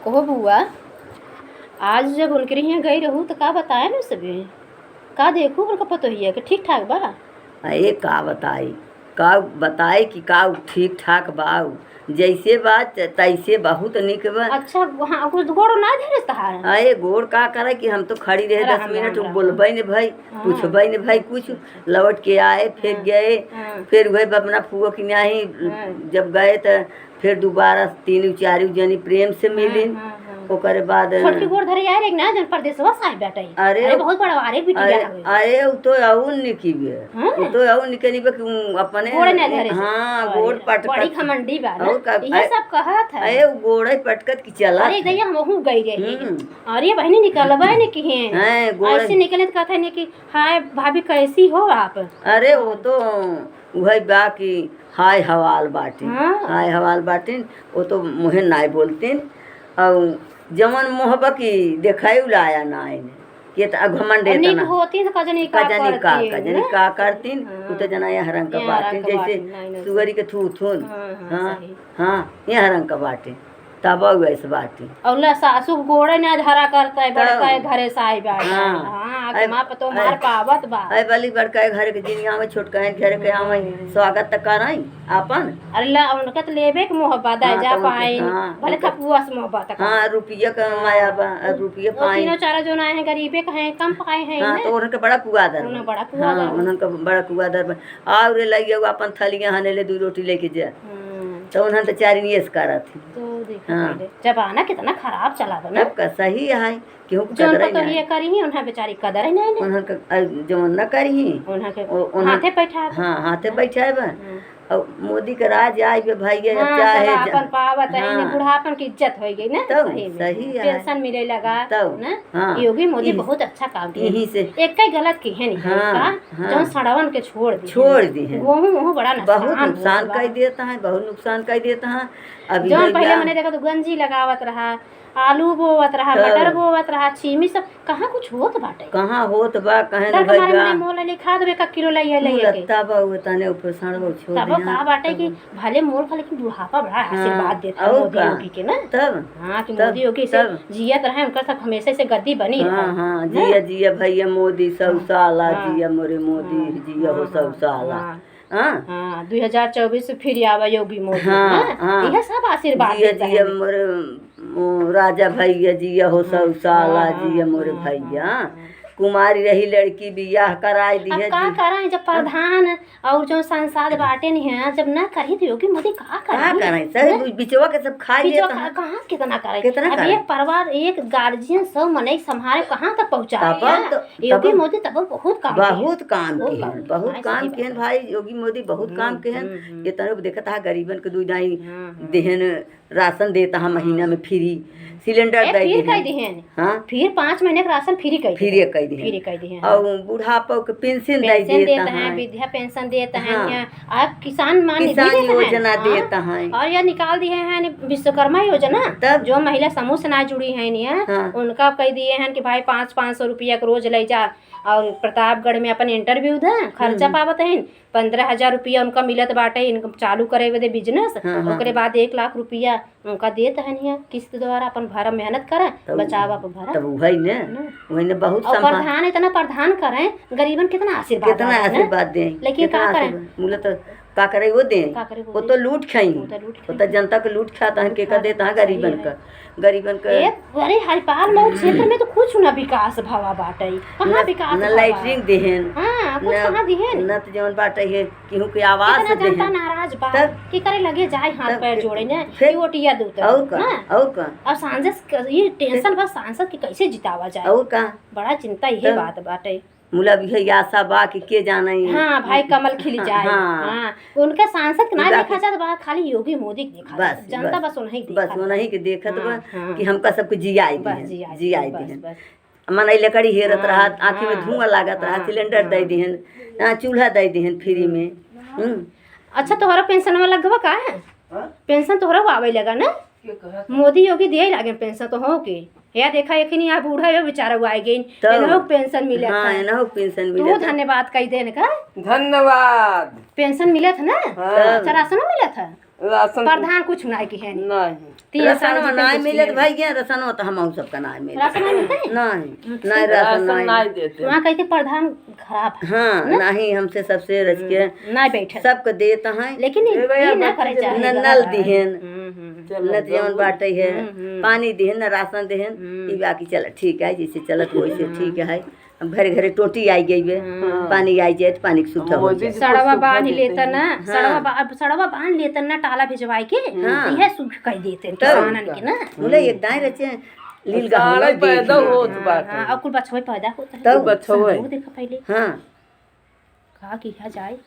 कहो बुआ, आज जब उनके यहाँ गई रहूँ तो का बताया ना सभी का देखू उनका पतो ही है कि ठीक ठाक बा। अरे का बताई कि का ठीक ठाक बा। जैसे बात तैसे बहुत निक बा। अच्छा हाँ कुछ गोड़ ना धरे तहार। अरे गोड़ का करे कि हम तो खड़ी रहे 10 मिनट बोलबे ने भाई पूछबे ने भाई कुछ लौट के आए फिर गए फिर वही अपना फुआ की नहीं जब गए तो फिर दोबारा 3-4 जनी प्रेम से मिली ओकरे बाद छोटकी गोड़ धरे यार एक ना जन परदेसवा साहब बेटा अरे बहुत बड़ा वारे बिटिया अरे वो तो आउन निकी बे वो तो आउन निकनी बे कि अपने गोड़ न धरे हां गोड़ पटक बड़ी खमंडी बा ना ये सब कहत है। अरे गोड़े पटकत की चला अरे दैया हम हूं गई रही अरे बहनी निकलबे ने की हैं ऐसे निकले तो कहता है कि हाय भाभी कैसी हो आप। अरे वो तो वही बा कि हाय हवाल बाटी हाय हवाल बाटी वो तो मुहे नाय बोलतीन और जमन मोहब्बा की देखाई उलाया ना आइने ये तो घमंड देता ना होती तो कजनी का करतीन उ तो जना ये रंग का बाटी जैसे सुगरी के थू थून हां हां ये रंग का बाटी तब वैसे बाटी और ला सासू गोड़े ना धरा करता है बड़का घरे साई बा हां के मां पतो मार पावत बा ए बली बड़का घर के जिनिया में छोटका घर के आवे स्वागत त कराई आपन अरे ला उनका तो लेबे के मोहब्बत दा जा पाई भले थपुआ से मोहब्बत हां रुपया का माया बा रुपया पाई तीनों चार जो ना है गरीबे का है कम पकाए है हां तो उनके बड़ा कुआदर उन्हें बड़ा कुआदर उनका बड़ा कुआदर और रे लइयो अपन थलिया हने ले 2 रोटी लेके जा तो उन्हें तो चारी नियस करत थी तो हाँ जमाना कितना खराब चला बा ना का सही है क्यों कदर तो ये करी ही उन्हें बेचारी कदर ही नहीं उन्हें जो न करी उन्हें के हाथे बैठा हां हाथे बैठा बा और मोदी का राज आई बे भाई अब चाहे अपन पावत है ने बुढ़ापन की इज्जत हो गई ना सही है पेंशन मिले लगा ना योगी मोदी बहुत अच्छा काम किए यही से एक कई गलत की है नहीं का जो सड़वन के छोड़ दी है वो बड़ा बहुत नुकसान कर देता है बहुत नुकसान कर देता है। अभी जो पहले मैंने देखा तो गंजी लगावत रहा आलू बोवत रहा मटर बोवत रहा चीमी सब कहाँ कुछ होत बाटे कहाँ होत बा कहे न भाई बा मोल ले खाद बे का किलो ले के तब तने ऊपर सड़ो छोड़ तब का बाटे कि भले मोल खा लेकिन बुढ़ापा बड़ा आशीर्वाद देता मोदी योगी के ना तब हां कि मोदी योगी से जियत रहे उनका सब हमेशा से गद्दी बनी हां हां जिया भैया मोदी सब साला जिया मोरे मोदी जिया हो सब साला हां 2024 से फिर आवा योगी मोदी हां यह सब आशीर्वाद जिया मोरे राजा भैया जिया हो सब साला जिया मोरे भैया कुमारी रही लड़की बियाह कराई दी है का कराई जब प्रधान और जो संसद बाटे नहीं है जब ना करी तो योगी मोदी का कराई सब बिचवा के सब खाई लेता है कहां कितना कराई अब एक परिवार एक गार्जियन सब मने संभाले कहां तक पहुंचाए योगी मोदी तब बहुत काम किए भाई योगी मोदी बहुत काम के हैं ये तरफ देखता है गरीबन के दूध आई देहन राशन देता है महीना में फ्री सिलेंडर दे दिहन हां फिर 5 महीने का राशन फ्री कह दिहन और बुढ़ापा के पेंशन देता है विधवा पेंशन देता है और किसान मान योजना देता है और यह निकाल दिए हैं विश्वकर्मा योजना तब जो महिला समूह से ना जुड़ी है उनका कह दिए हैं कि भाई 500 रुपया के रोज ले जा और प्रतापगढ़ में अपन इंटरव्यू दा खर्चा पावत है 15,000 रुपया उनका मिलत बाटे इनकम चालू करे बदे बिजनेस ओकरे बाद 1 लाख रुपया उनका देत है नहीं किस्त द्वारा अपन भरा मेहनत करे बचावा पर भरा तब वही ने बहुत प्रधान इतना प्रधान करे गरीबन कितना आशीर्वाद दे लेकिन का करे मूलत का करे वो दे वो तो लूट खाई वो तो जनता के लूट खाता है के का देता है गरीबन का अरे हरिपाल मऊ क्षेत्र में तो कुछ ना विकास भावा बाटे कहां विकास न लाइटिंग देहन हां कुछ कहां देहन न तो जवन बाटे है केहू के आवाज से जनता नाराज बा की करे लगे जाए हाथ पैर जोड़े ने कि वोटिया दो तो और का अब सांसद ये टेंशन बस सांसद की कैसे जितावा जाए और का बड़ा चिंता यही बात बाटे मुला भी आशा बा के जाना ही हां भाई कमल खिल जाए हां उनका सांसद के ना देखा जात बा खाली योगी मोदी के देखा बस जनता बस उन्हीं के देखत बा कि हमका सबको जियाई दी मन लकड़ी हेरत रहा आँखी में धुआं लागत रहा सिलेंडर दे दिहन चूल्हा दे दिहन फ्री में अच्छा तोहरा पेंशन में लगवा का है पेंशन तोहरा आवे लगा ना मोदी योगी दिए लागे पेंशन तो हो के या देखा एखनी आ बूढ़ा है बेचारा आ गई एनो पेंशन मिले हां एनो पेंशन मिले तो धन्यवाद कह देने का धन्यवाद पेंशन मिले था ना अच्छा राशन मिले था राशन प्रधान कुछ नहीं की है नहीं तीन साल रसनवा नहीं मिलत भाई क्या रसनवा तो हम सबका नहीं मिलत राशन नहीं मिलता है नहीं नहीं राशन राशन नहीं नहीं देते वहाँ कहते प्रधान खराब है हाँ नहीं हमसे सबसे रच के नहीं बैठे सबको देता है लेकिन ये ना करे चाहिए नल दिहन चलो, न जवन बाटे है पानी दिहन न राशन दिहन ई बाकी चल ठीक है जैसे चलत वैसे ठीक है अब घरे घरे टोटी आई गई बे पानी आई जाए तो पानी की सुविधा हो जाए सड़वा बांध लेता ना सड़वा बांध लेता ना टाला भिजवाई के यह सुख कह देते किसानन के ना बोले एक दाई रचे लील सारे पैदा होत बाटे हाँ और कुल बछवा पैदा होता है तब बछवा वो देखा पहले हाँ कहा कि जाए